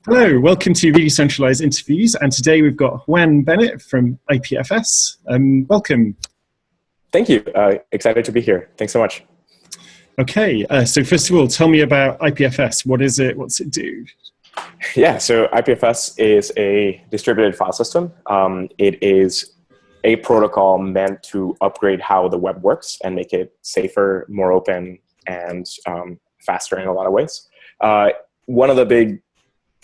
Hello, welcome to Redecentralize interviews, and today we've got Juan Benet from IPFS. Welcome. Thank you. Excited to be here. Thanks so much. Okay, so first of all, tell me about IPFS. What is it? What's it do? Yeah, so IPFS is a distributed file system. It is a protocol meant to upgrade how the web works and make it safer, more open, and faster in a lot of ways. One of the big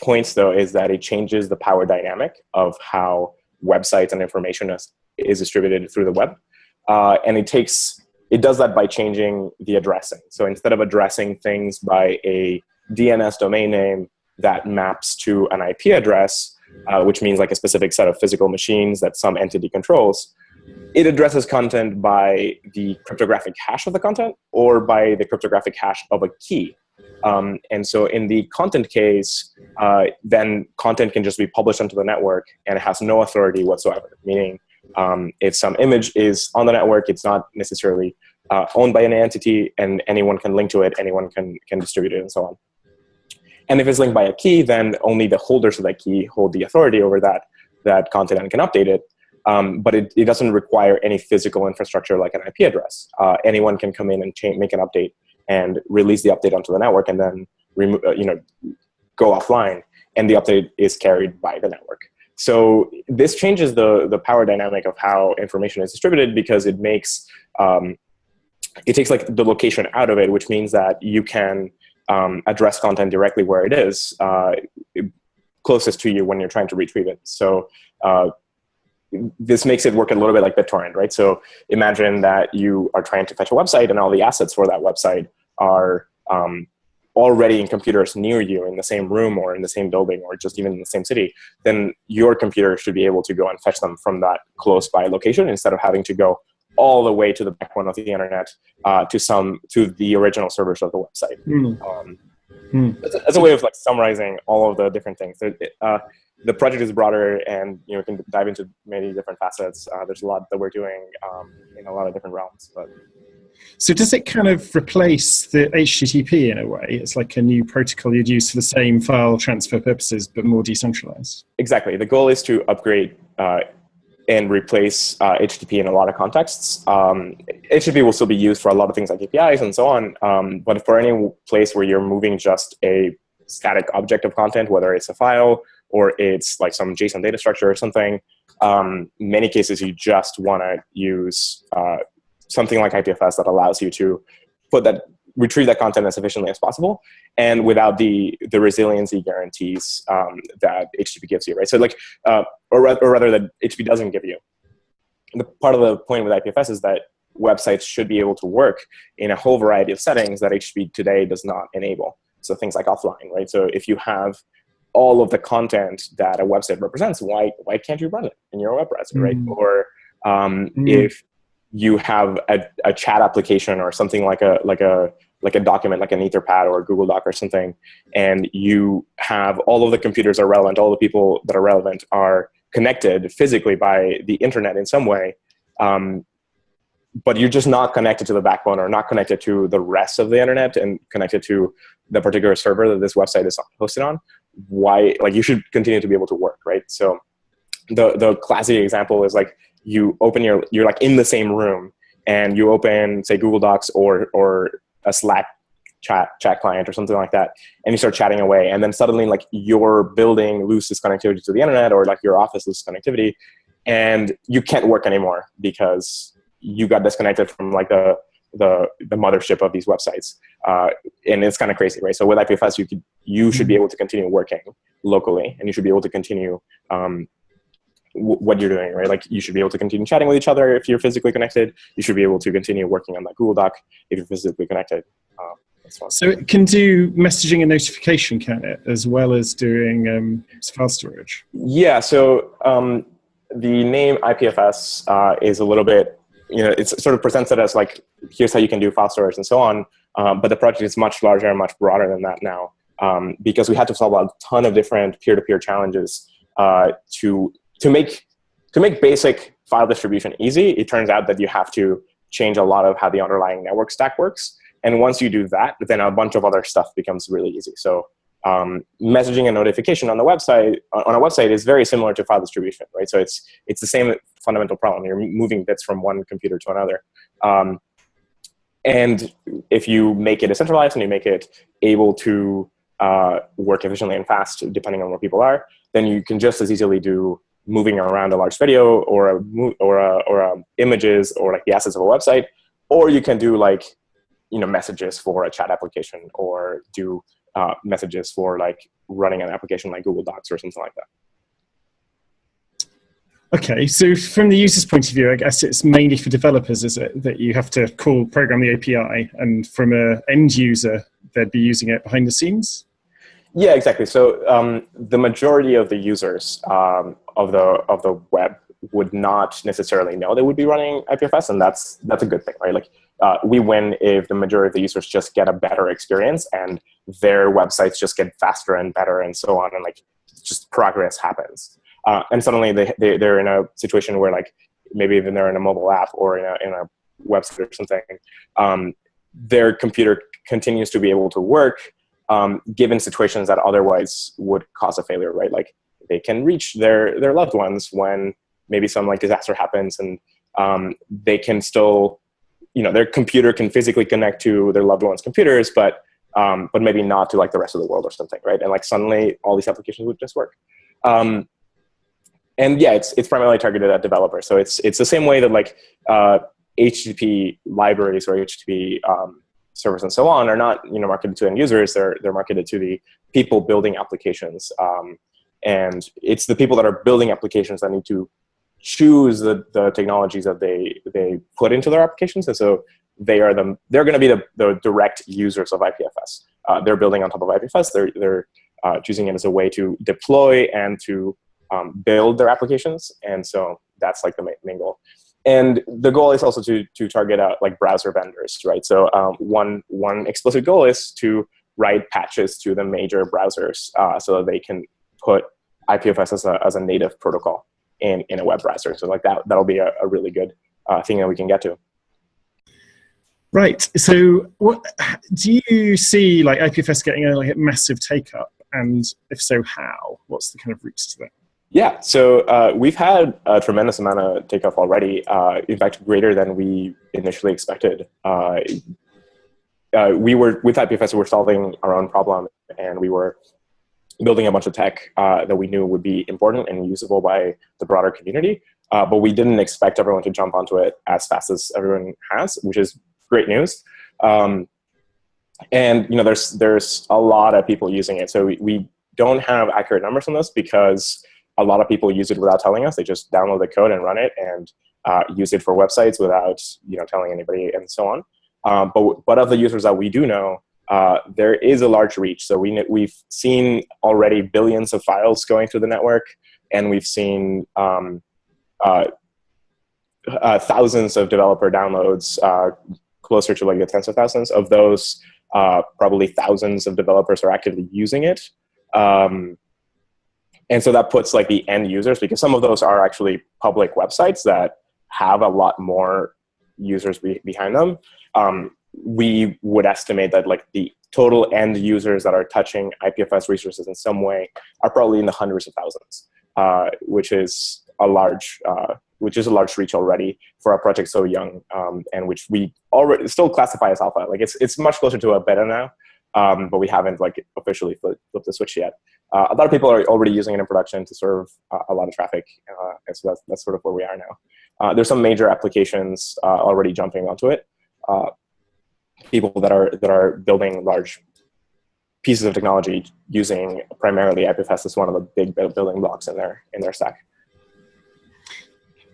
points, though, is that it changes the power dynamic of how websites and information is distributed through the web. And it does that by changing the addressing. So instead of addressing things by a DNS domain name that maps to an IP address, which means like a specific set of physical machines that some entity controls, it addresses content by the cryptographic hash of the content or by the cryptographic hash of a key. And so in the content case, then content can just be published onto the network and it has no authority whatsoever, meaning if some image is on the network, it's not necessarily owned by any entity, and anyone can link to it, anyone can distribute it, and so on. And if it's linked by a key, then only the holders of that key hold the authority over that content and can update it. But it doesn't require any physical infrastructure like an IP address. Anyone can come in and make an update and release the update onto the network, and then go offline, and the update is carried by the network. So this changes the power dynamic of how information is distributed, because it makes it takes like the location out of it, which means that you can address content directly where it is closest to you when you're trying to retrieve it. So this makes it work a little bit like BitTorrent, right? So imagine that you are trying to fetch a website and all the assets for that website are already in computers near you in the same room or in the same building or just even in the same city. Then your computer should be able to go and fetch them from that close by location instead of having to go all the way to the backbone of the internet to the original servers of the website. That's a way of like summarizing all of the different things. The project is broader, and we can dive into many different facets. There's a lot that we're doing in a lot of different realms. But so does it kind of replace the HTTP in a way? It's like a new protocol you'd use for the same file transfer purposes, but more decentralized. Exactly. The goal is to upgrade and replace HTTP in a lot of contexts. HTTP will still be used for a lot of things like APIs and so on, but for any place where you're moving just a static object of content, whether it's a file or it's like some JSON data structure or something, many cases you just want to use something like IPFS that allows you to retrieve that content as efficiently as possible, and without the resiliency guarantees that HTTP gives you, right? So like, or rather that HTTP doesn't give you. The part of the point with IPFS is that websites should be able to work in a whole variety of settings that HTTP today does not enable. So things like offline, right? So if you have all of the content that a website represents, why can't you run it in your web browser, right? Or if you have a chat application or something like a document, like an Etherpad or a Google Doc or something, and you have all of the computers are relevant, all the people that are relevant are connected physically by the internet in some way, but you're just not connected to the backbone or not connected to the rest of the internet and connected to the particular server that this website is hosted on, you should continue to be able to work, right? So the classic example is like, you're like in the same room and you open, say, Google Docs or a Slack chat client or something like that, and you start chatting away, and then suddenly like your building loses connectivity to the internet, or like your office loses connectivity, and you can't work anymore because you got disconnected from like the mothership of these websites, and it's kind of crazy, right? So with IPFS, you should be able to continue working locally, and you should be able to continue what you're doing, right? Like you should be able to continue chatting with each other if you're physically connected. You should be able to continue working on that Google Doc if you're physically connected. So it can do messaging and notification, can it, as well as doing file storage? Yeah. So the name IPFS is a little bit, it sort of presents it as like, here's how you can do file storage and so on. But the project is much larger and much broader than that now, because we had to solve a ton of different peer-to-peer challenges to make basic file distribution easy. It turns out that you have to change a lot of how the underlying network stack works. And once you do that, then a bunch of other stuff becomes really easy. So messaging and notification on a website is very similar to file distribution, right? So it's the same fundamental problem. You're moving bits from one computer to another. And if you make it decentralized and you make it able to work efficiently and fast, depending on where people are, then you can just as easily do moving around a large video or images or like the assets of a website, or you can do like, messages for a chat application, or do messages for like running an application like Google Docs or something like that. Okay, so from the user's point of view, I guess it's mainly for developers, is it, that you have to program the API, and from an end user, they'd be using it behind the scenes? Yeah, exactly. So the majority of the users of the web would not necessarily know they would be running IPFS, and that's a good thing, right? Like we win if the majority of the users just get a better experience and their websites just get faster and better and so on, and like just progress happens. And suddenly they're in a situation where like maybe even they're in a mobile app or in a website or something, their computer continues to be able to work given situations that otherwise would cause a failure, right? Like they can reach their loved ones when maybe some like disaster happens, and they can still, their computer can physically connect to their loved ones' computers, but maybe not to like the rest of the world or something, right? And like suddenly all these applications would just work. And yeah, it's primarily targeted at developers. So it's the same way that like HTTP libraries or HTTP servers and so on are not marketed to end users. They're marketed to the people building applications. And it's the people that are building applications that need to choose the technologies that they put into their applications. And so they're going to be the direct users of IPFS. They're building on top of IPFS. They're choosing it as a way to deploy and to build their applications. And so that's like the main goal. And the goal is also to target out like browser vendors, right? So one explicit goal is to write patches to the major browsers so that they can put IPFS as a native protocol in a web browser. So like that'll be a really good thing that we can get to. Right. So what do you see like IPFS getting a massive take up? And if so, how? What's the kind of routes to that? Yeah, so we've had a tremendous amount of takeoff already. In fact, greater than we initially expected. We were with IPFS, we were solving our own problem, and we were building a bunch of tech that we knew would be important and usable by the broader community. But we didn't expect everyone to jump onto it as fast as everyone has, which is great news. And there's a lot of people using it. So we don't have accurate numbers on this because a lot of people use it without telling us. They just download the code and run it and use it for websites without telling anybody and so on. But of the users that we do know, there is a large reach. So we've seen already billions of files going through the network, and we've seen thousands of developer downloads, closer to like the tens of thousands. Of those, probably thousands of developers are actively using it. And so that puts like the end users, because some of those are actually public websites that have a lot more users behind them. We would estimate that like the total end users that are touching IPFS resources in some way are probably in the hundreds of thousands, which is a large reach already for a project so young, and which we already still classify as alpha. Like it's much closer to a beta now. But we haven't like officially flipped the switch yet. A lot of people are already using it in production to serve a lot of traffic, and so that's sort of where we are now. There's some major applications already jumping onto it. People that are building large pieces of technology using primarily IPFS is one of the big building blocks in their stack.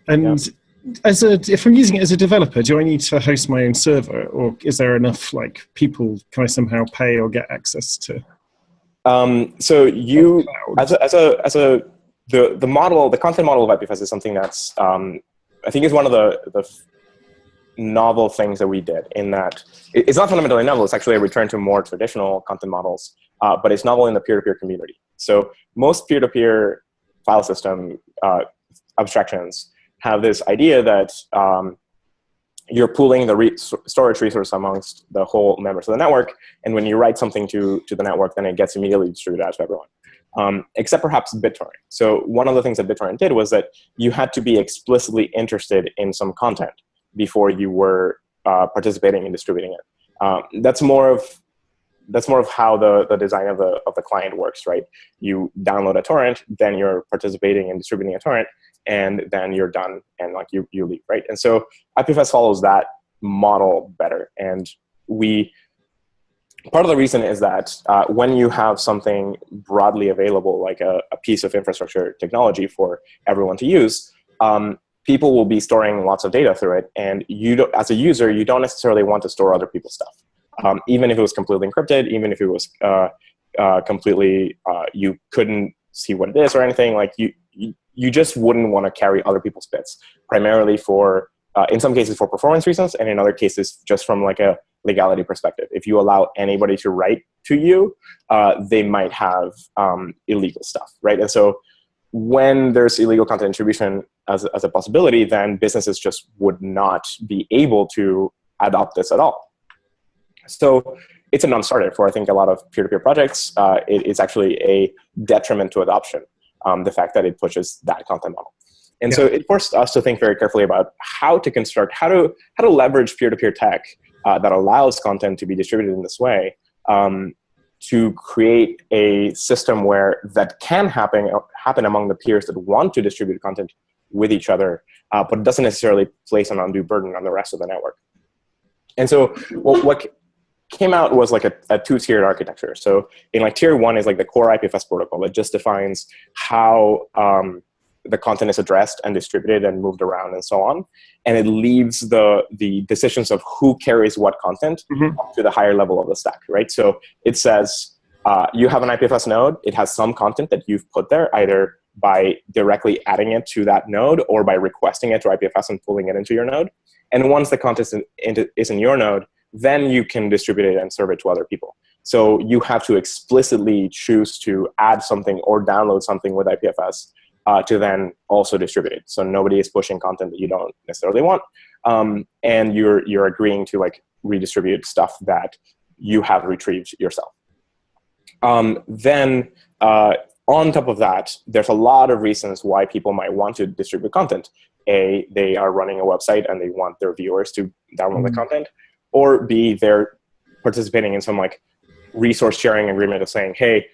And if I'm using it as a developer, do I need to host my own server, or is there enough like people can I somehow pay or get access to? So you the content model of IPFS is something that's I think is one of the novel things that we did, in that it's not fundamentally novel. It's actually a return to more traditional content models, but it's novel in the peer-to-peer community. So most peer-to-peer file system abstractions have this idea that you're pooling the storage resource amongst the whole members of the network. And when you write something to the network, then it gets immediately distributed out to everyone, except perhaps BitTorrent. So one of the things that BitTorrent did was that you had to be explicitly interested in some content before you were participating in distributing it. That's more of how the design of the client works, right? You download a torrent, then you're participating in distributing a torrent, and then you're done, and like you leave, right? And so IPFS follows that model better. And part of the reason is that when you have something broadly available, like a piece of infrastructure technology for everyone to use, people will be storing lots of data through it. And as a user, you don't necessarily want to store other people's stuff. Even if it was completely encrypted, even if it was completely, you couldn't see what it is or anything, like you just wouldn't want to carry other people's bits, primarily for, in some cases for performance reasons, and in other cases just from like a legality perspective. If you allow anybody to write to you, they might have illegal stuff, right? And so when there's illegal content distribution as a possibility, then businesses just would not be able to adopt this at all. So it's a non-starter for, I think, a lot of peer-to-peer projects. It is actually a detriment to adoption, the fact that it pushes that content model. And so it forced us to think very carefully about how to construct, how to leverage peer-to-peer tech that allows content to be distributed in this way, to create a system where that can happen among the peers that want to distribute content with each other, but it doesn't necessarily place an undue burden on the rest of the network. And so what came out was like a two-tiered architecture. So in like tier one is like the core IPFS protocol that just defines how the content is addressed and distributed and moved around and so on. And it leaves the decisions of who carries what content up to the higher level of the stack, right? So it says you have an IPFS node. It has some content that you've put there, either by directly adding it to that node or by requesting it to IPFS and pulling it into your node. And once the content is in your node, then you can distribute it and serve it to other people. So you have to explicitly choose to add something or download something with IPFS to then also distribute it. So nobody is pushing content that you don't necessarily want. And you're agreeing to like redistribute stuff that you have retrieved yourself. Then on top of that, there's a lot of reasons why people might want to distribute content. A, they are running a website and they want their viewers to download the content. Or B, they're participating in some like resource sharing agreement of saying, hey,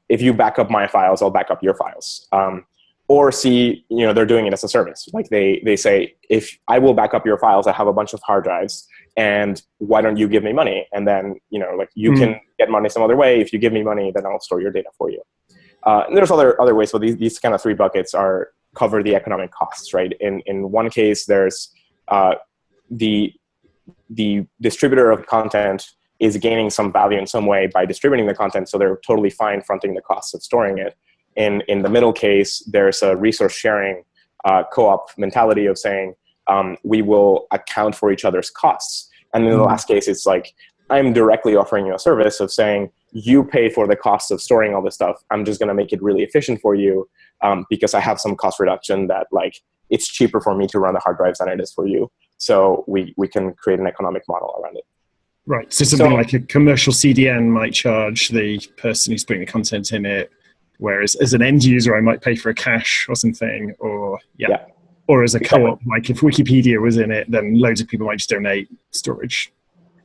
if you back up my files, I'll back up your files. Or C, they're doing it as a service. Like they say, if I will back up your files, I have a bunch of hard drives, and why don't you give me money? And then, you can get money some other way. If you give me money, then I'll store your data for you. And there's other ways. So these kind of three buckets cover the economic costs, right? In one case, there's the distributor of content is gaining some value in some way by distributing the content, so they're totally fine fronting the costs of storing it. In the middle case, there's a resource sharing co-op mentality of saying, we will account for each other's costs. And in the last case, it's like, I'm directly offering you a service of saying, you pay for the cost of storing all this stuff. I'm just going to make it really efficient for you because I have some cost reduction that like it's cheaper for me to run the hard drives than it is for you. So we can create an economic model around it. Right. So something like a commercial CDN might charge the person who's putting the content in it, whereas as an end user, I might pay for a cache or something, or or as a co-op, like if Wikipedia was in it, then loads of people might just donate storage.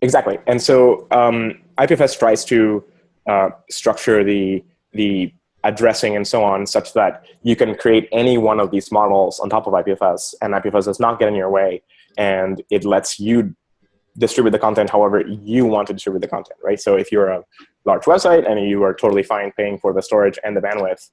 Exactly. And so IPFS tries to structure the addressing and so on such that you can create any one of these models on top of IPFS, and IPFS does not get in your way, and it lets you distribute the content however you want to distribute the content, right? So if you're a large website and you are totally fine paying for the storage and the bandwidth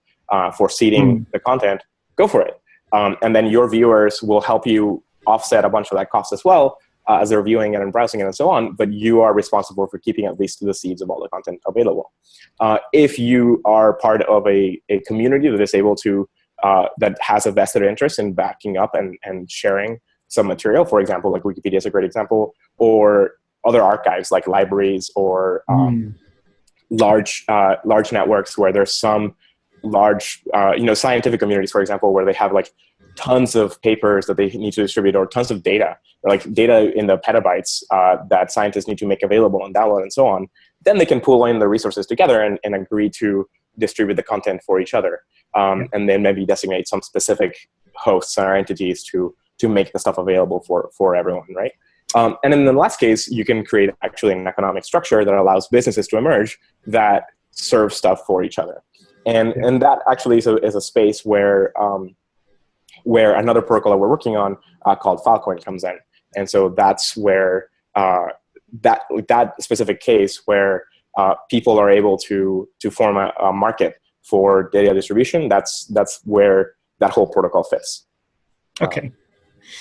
for seeding the content, go for it. And then your viewers will help you offset a bunch of that cost as well as they're viewing it and browsing it and so on, but you are responsible for keeping at least the seeds of all the content available. If you are part of a community that is able to, that has a vested interest in backing up and sharing some material, for example, like Wikipedia is a great example, or other archives like libraries or large networks where there's some large, scientific communities, for example, where they have like tons of papers that they need to distribute, or tons of data, or like data in the petabytes that scientists need to make available and download and so on, then they can pool in the resources together and agree to distribute the content for each other. And then maybe designate some specific hosts or entities to make the stuff available for everyone, right? And in the last case, you can create actually an economic structure that allows businesses to emerge that serve stuff for each other. And that actually is a space where another protocol that we're working on called Filecoin comes in. And so that's where that specific case where people are able to form a market for data distribution, that's where that whole protocol fits. Okay.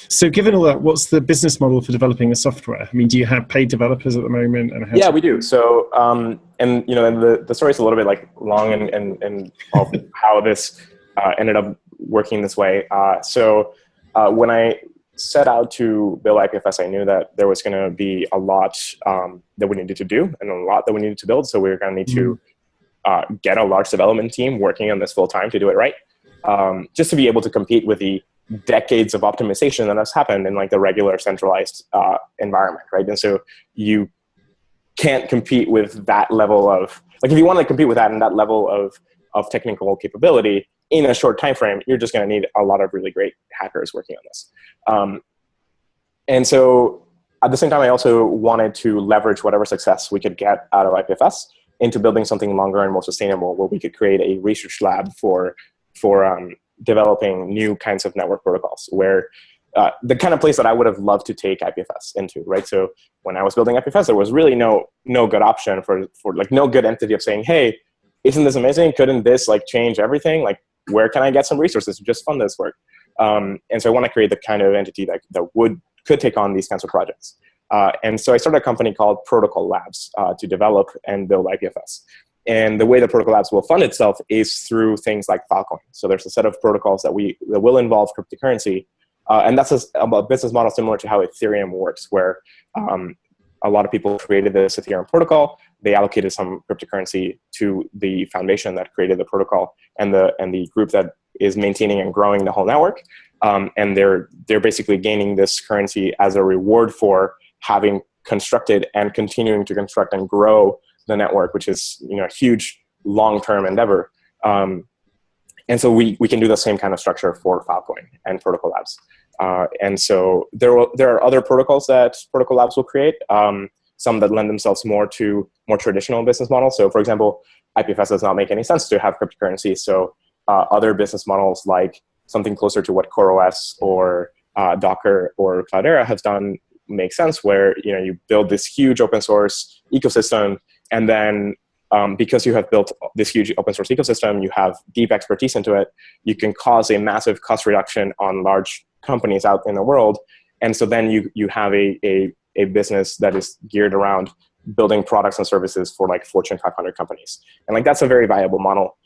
So given all that, what's the business model for developing the software? I mean, do you have paid developers at the moment? And yeah, we do. So, and the story is a little bit like long and of how this ended up working this way. So when I set out to build IPFS, I knew that there was going to be a lot that we needed to do and a lot that we needed to build. So we were going to need to get a large development team working on this full time to do it right, just to be able to compete with the decades of optimization that has happened in like the regular centralized environment, right? And so you can't compete with that level of, like if you want to compete with that and that level of technical capability in a short time frame, you're just going to need a lot of really great hackers working on this. And so at the same time, I also wanted to leverage whatever success we could get out of IPFS into building something longer and more sustainable, where we could create a research lab for developing new kinds of network protocols, where the kind of place that I would have loved to take IPFS into, right? So when I was building IPFS, there was really no good option for like no good entity of saying, hey, isn't this amazing? Couldn't this like change everything? Like, where can I get some resources to just fund this work? And so I want to create the kind of entity that could take on these kinds of projects. And so I started a company called Protocol Labs to develop and build IPFS. And the way the Protocol Labs will fund itself is through things like Filecoin. So there's a set of protocols that will involve cryptocurrency. And that's a business model similar to how Ethereum works, where a lot of people created this Ethereum protocol. They allocated some cryptocurrency to the foundation that created the protocol and the group that is maintaining and growing the whole network. And they're basically gaining this currency as a reward for having constructed and continuing to construct and grow the network, which is a huge long-term endeavor. And so we can do the same kind of structure for Filecoin and Protocol Labs. And so there are other protocols that Protocol Labs will create, some that lend themselves more to more traditional business models. So for example, IPFS does not make any sense to have cryptocurrency. So other business models like something closer to what CoreOS or Docker or Cloudera has done make sense, where you build this huge open source ecosystem, and then because you have built this huge open source ecosystem, you have deep expertise into it, you can cause a massive cost reduction on large companies out in the world. And so then you have a business that is geared around building products and services for like Fortune 500 companies. And like that's a very viable model.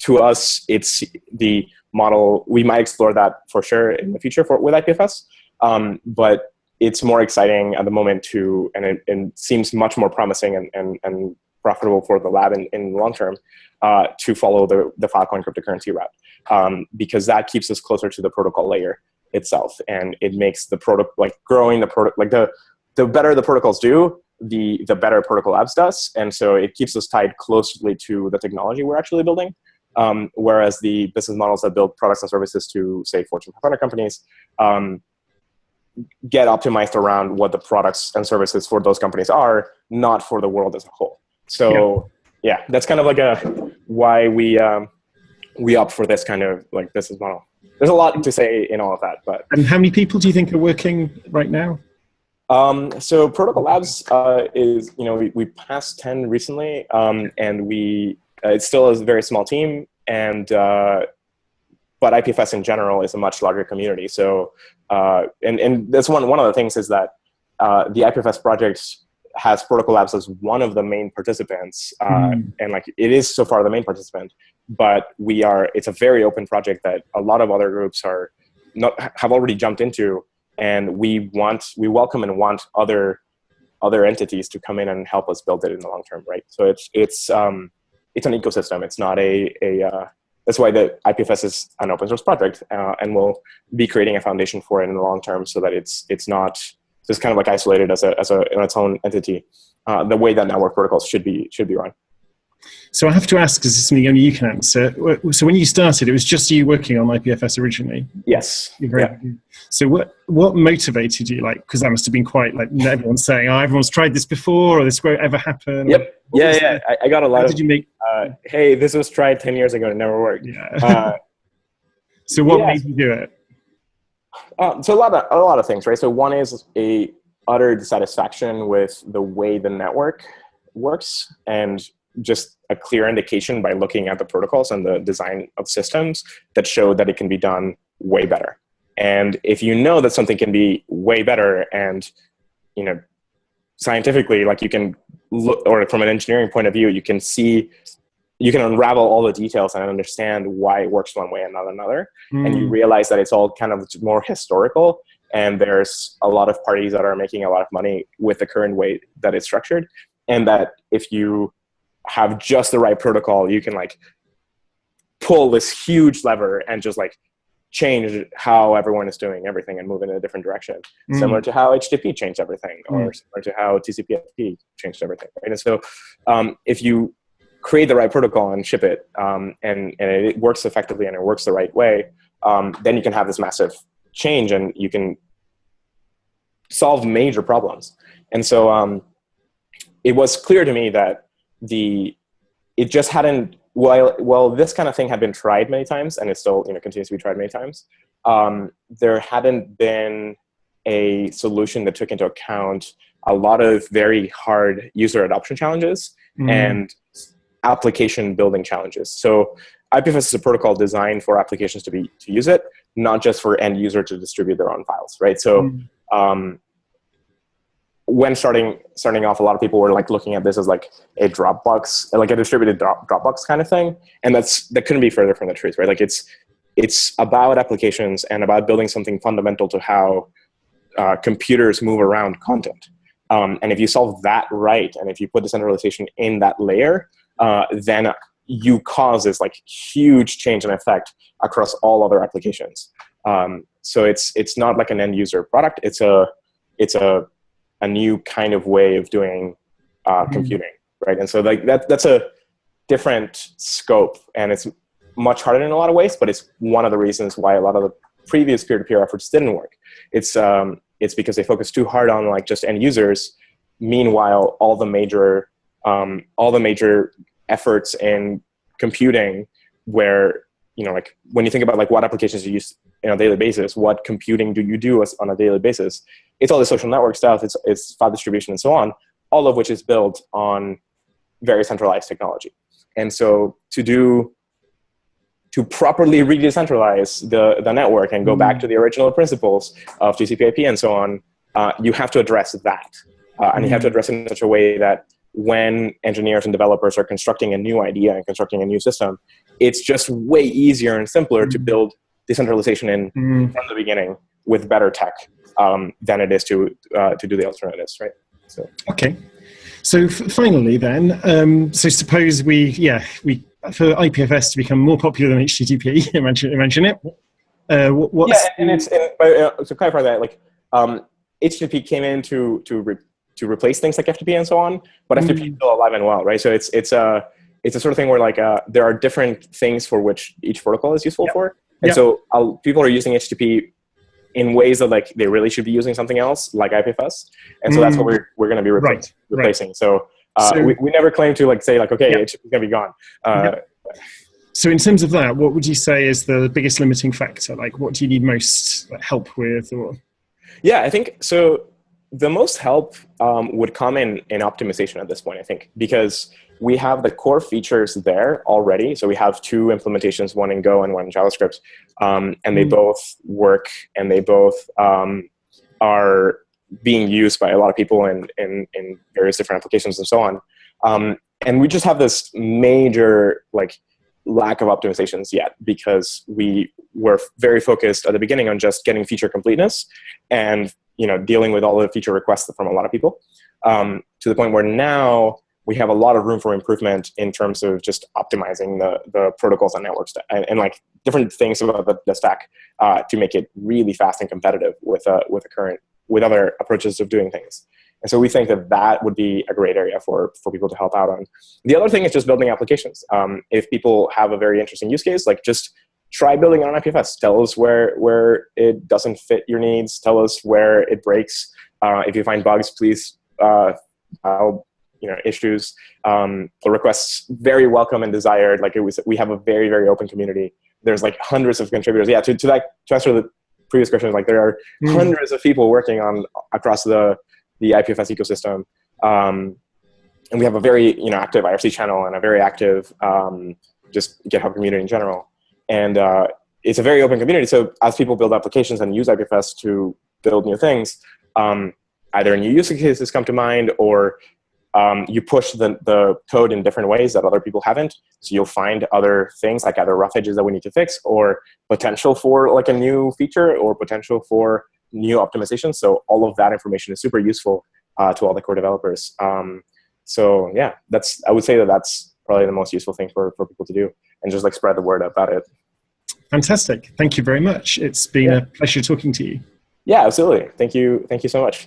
To us, it's the model, we might explore that for sure in the future with IPFS, but it's more exciting at the moment and it seems much more promising and profitable for the lab in the long term to follow the Filecoin cryptocurrency route, because that keeps us closer to the protocol layer itself, and it makes the product growing the product, like the better the protocols do, the better Protocol Labs does, and so it keeps us tied closely to the technology we're actually building. Whereas the business models that build products and services to, say, Fortune 500 companies get optimized around what the products and services for those companies are, not for the world as a whole. So yeah, that's kind of like why we opt for this kind of like business model. There's a lot to say in all of that, but. And how many people do you think are working right now? So Protocol Labs is, we passed 10 recently, and it's still a very small team, but IPFS in general is a much larger community. So, and that's one of the things is that the IPFS project has Protocol Labs as one of the main participants, and like it is so far the main participant, but it's a very open project that a lot of other groups have already jumped into, and we welcome and want other entities to come in and help us build it in the long term, right? So it's an ecosystem. It's not a that's why the IPFS is an open source project, and we'll be creating a foundation for it in the long term, so that it's not just kind of like isolated as in its own entity, the way that network protocols should be run. So I have to ask, because it's something only you can answer. So when you started, it was just you working on IPFS originally? Yes. Yeah. So what motivated you? Like, because that must have been quite like everyone's saying, "Oh, everyone's tried this before," or "This won't ever happen." Yep. Yeah. I got a lot of. Did you make? Hey, this was tried 10 years ago and it never worked. Yeah. So what made you do it? So a lot of things, right? So one is a utter dissatisfaction with the way the network works, and just a clear indication by looking at the protocols and the design of systems that show that it can be done way better. And if you know that something can be way better, and scientifically, like, you can look, or from an engineering point of view, you can unravel all the details and understand why it works one way and not another. And you realize that it's all kind of more historical, and there's a lot of parties that are making a lot of money with the current way that it's structured. And that if you have just the right protocol, you can like pull this huge lever and just like change how everyone is doing everything and move in a different direction. Similar to how HTTP changed everything, or similar to how TCP/IP changed everything. Right? And so if you create the right protocol and ship it, and it works effectively and it works the right way, then you can have this massive change and you can solve major problems. And so it was clear to me that it just hadn't, while this kind of thing had been tried many times, and it still continues to be tried many times, there hadn't been a solution that took into account a lot of very hard user adoption challenges and application building challenges. So IPFS is a protocol designed for applications to use it, not just for end user to distribute their own files, right? So when starting off, a lot of people were like looking at this as like a Dropbox, like a distributed Dropbox kind of thing, and that couldn't be further from the truth, right? Like it's about applications and about building something fundamental to how computers move around content. And if you solve that right, and if you put decentralization in that layer, then you cause this like huge change in effect across all other applications. So it's not like an end user product. It's a new kind of way of doing computing, right? And so like that's a different scope, and it's much harder in a lot of ways, but it's one of the reasons why a lot of the previous peer-to-peer efforts didn't work. It's because they focused too hard on like just end users. Meanwhile, all the major efforts in computing, where like when you think about like what applications you use on a daily basis, what computing do you do on a daily basis, it's all the social network stuff, it's file distribution and so on, all of which is built on very centralized technology. And so to properly re-decentralize the network and go back to the original principles of TCP/IP and so on, you have to address that. And you have to address it in such a way that when engineers and developers are constructing a new idea and constructing a new system, it's just way easier and simpler to build decentralization from the beginning with better tech than it is to do the alternatives, right? So okay. So finally, then, so suppose we for IPFS to become more popular than HTTP, imagine it. To clarify that, like HTTP came in to replace things like FTP and so on, but FTP is still alive and well, right? So it's a sort of thing where like there are different things for which each protocol is useful for, and so people are using HTTP in ways that like they really should be using something else, like IPFS, and so that's what we're going to be replacing. Right. So we never claim to like say like okay, it's going to be gone. So in terms of that, what would you say is the biggest limiting factor? Like, what do you need most help with? Or I think so. The most help would come in optimization at this point, I think, because we have the core features there already. So we have two implementations, one in Go and one in JavaScript, and they both work, and they both are being used by a lot of people in various different applications and so on. And we just have this major like lack of optimizations yet, because we were very focused at the beginning on just getting feature completeness and dealing with all the feature requests from a lot of people, to the point where now we have a lot of room for improvement in terms of just optimizing the protocols and networks and like different things about the stack to make it really fast and competitive with other approaches of doing things. And so we think that would be a great area for people to help out on. The other thing is just building applications. If people have a very interesting use case, like just try building on IPFS. Tell us where it doesn't fit your needs. Tell us where it breaks. If you find bugs, please file issues. The requests very welcome and desired. Like we have a very, very open community. There's like hundreds of contributors. Yeah, to answer the previous question, like there are hundreds of people working across the IPFS ecosystem. And we have a very active IRC channel and a very active just GitHub community in general. And it's a very open community. So as people build applications and use IPFS to build new things, either new use cases come to mind, or you push the code in different ways that other people haven't. So you'll find other things like either rough edges that we need to fix, or potential for like a new feature, or potential for new optimizations. So all of that information is super useful to all the core developers. So yeah, I would say that's probably the most useful thing for people to do, and just like spread the word about it. Fantastic. Thank you very much. It's been a pleasure talking to you. Yeah, absolutely. Thank you so much.